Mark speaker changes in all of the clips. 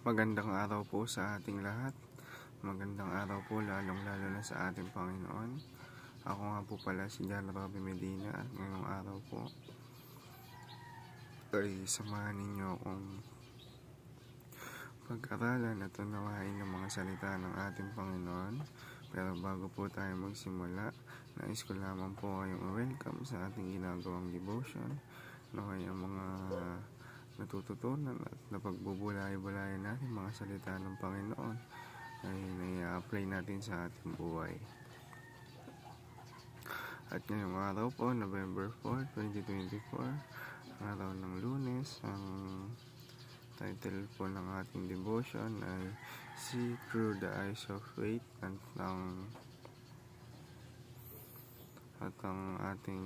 Speaker 1: Magandang araw po sa ating lahat. Magandang araw po lalong-lalo na sa ating Panginoon. Ako nga po pala si John Robby Medina at ngayong araw po ay samahan ninyo akong pag-aralan at unawain ng mga salita ng ating Panginoon. Pero bago po tayo magsimula, nais ko lamang po kayong welcome sa ating ginagawang devotion. Naway ang mga natututunan at napagbubulay-bulayan natin mga salita ng Panginoon ay nai-apply natin sa ating buhay. At ngayong araw po, November 4, 2024, araw ng Lunes, ang title po ng ating devotion ay See Through the Eyes of Faith at ang ating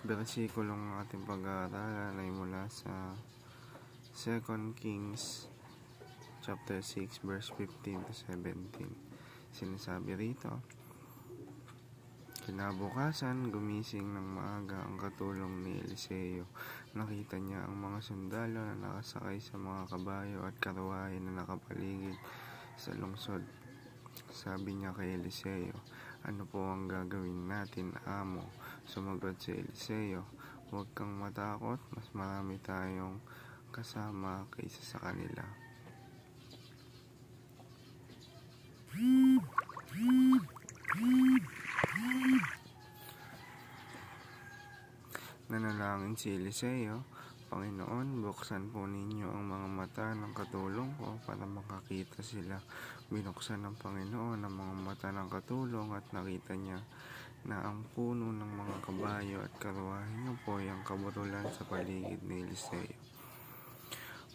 Speaker 1: versikulong ating pag-aaralan ay mula sa 2 Kings chapter 6 verse 15 to 17. Sinasabi rito, kinabukasan, gumising ng maaga ang katulong ni Eliseo. Nakita niya ang mga sundalo na nakasakay sa mga kabayo at karuwahe na nakapaligid sa lungsod. Sabi niya kay Eliseo, ano po ang gagawin natin, amo? Sumagot si Eliseo, huwag kang matakot, mas marami tayong kasama kaysa sa kanila. Nanalangin si Eliseo, Panginoon, buksan po ninyo ang mga mata ng katulong ko para makakita sila. Binuksan ng Panginoon ang mga mata ng katulong at nakita niya na ang puno ng mga kabayo at karuwahe niya po ay ang kaburulan sa paligid ni Eliseo.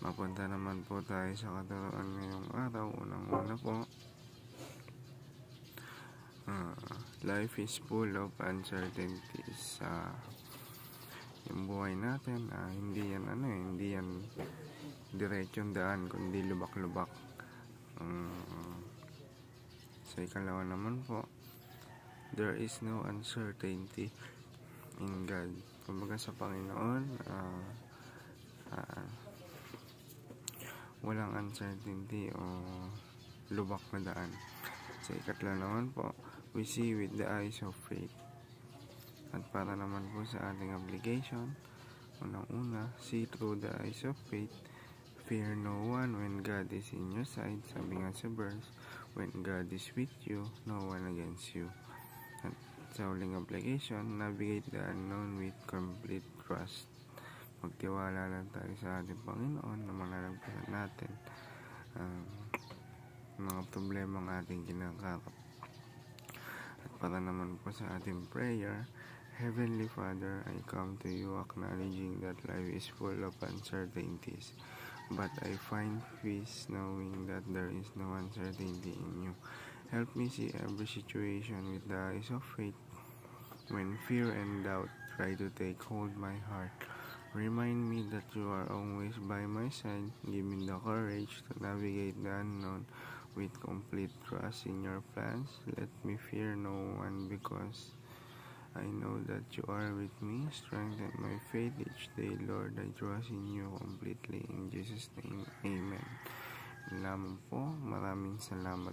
Speaker 1: Mapunta naman po tayo sa katuruan ngayong araw. Unang-una po, life is full of uncertainties. Yung buhay natin, hindi yan diretsong daan, kundi lubak-lubak. Sa ikalawa naman po, there is no uncertainty in God. Kumbaga sa Panginoon, walang uncertainty o lubak na daan. Sa ikatlo naman po, we see with the eyes of faith. At para naman po sa ating application, unang-una, see through the eyes of faith. Fear no one when God is in your side. Sabi nga sa verse, when God is with you, no one against you. At sa huling application, navigate the unknown with complete trust. Magtiwala lang tayo sa ating Panginoon na malalagpasan natin mga problemang ating kinakarap. At para naman po sa ating prayer, Heavenly Father, I come to you acknowledging that life is full of uncertainties, but I find peace knowing that there is no uncertainty in you. Help me see every situation with the eyes of faith. When fear and doubt try to take hold my heart, remind me that you are always by my side. Give me the courage to navigate the unknown with complete trust in your plans. Let me fear no one because I know that you are with me. Strengthen my faith each day, Lord. I trust in you completely. In Jesus' name, Amen. Lamang po, maraming salamat.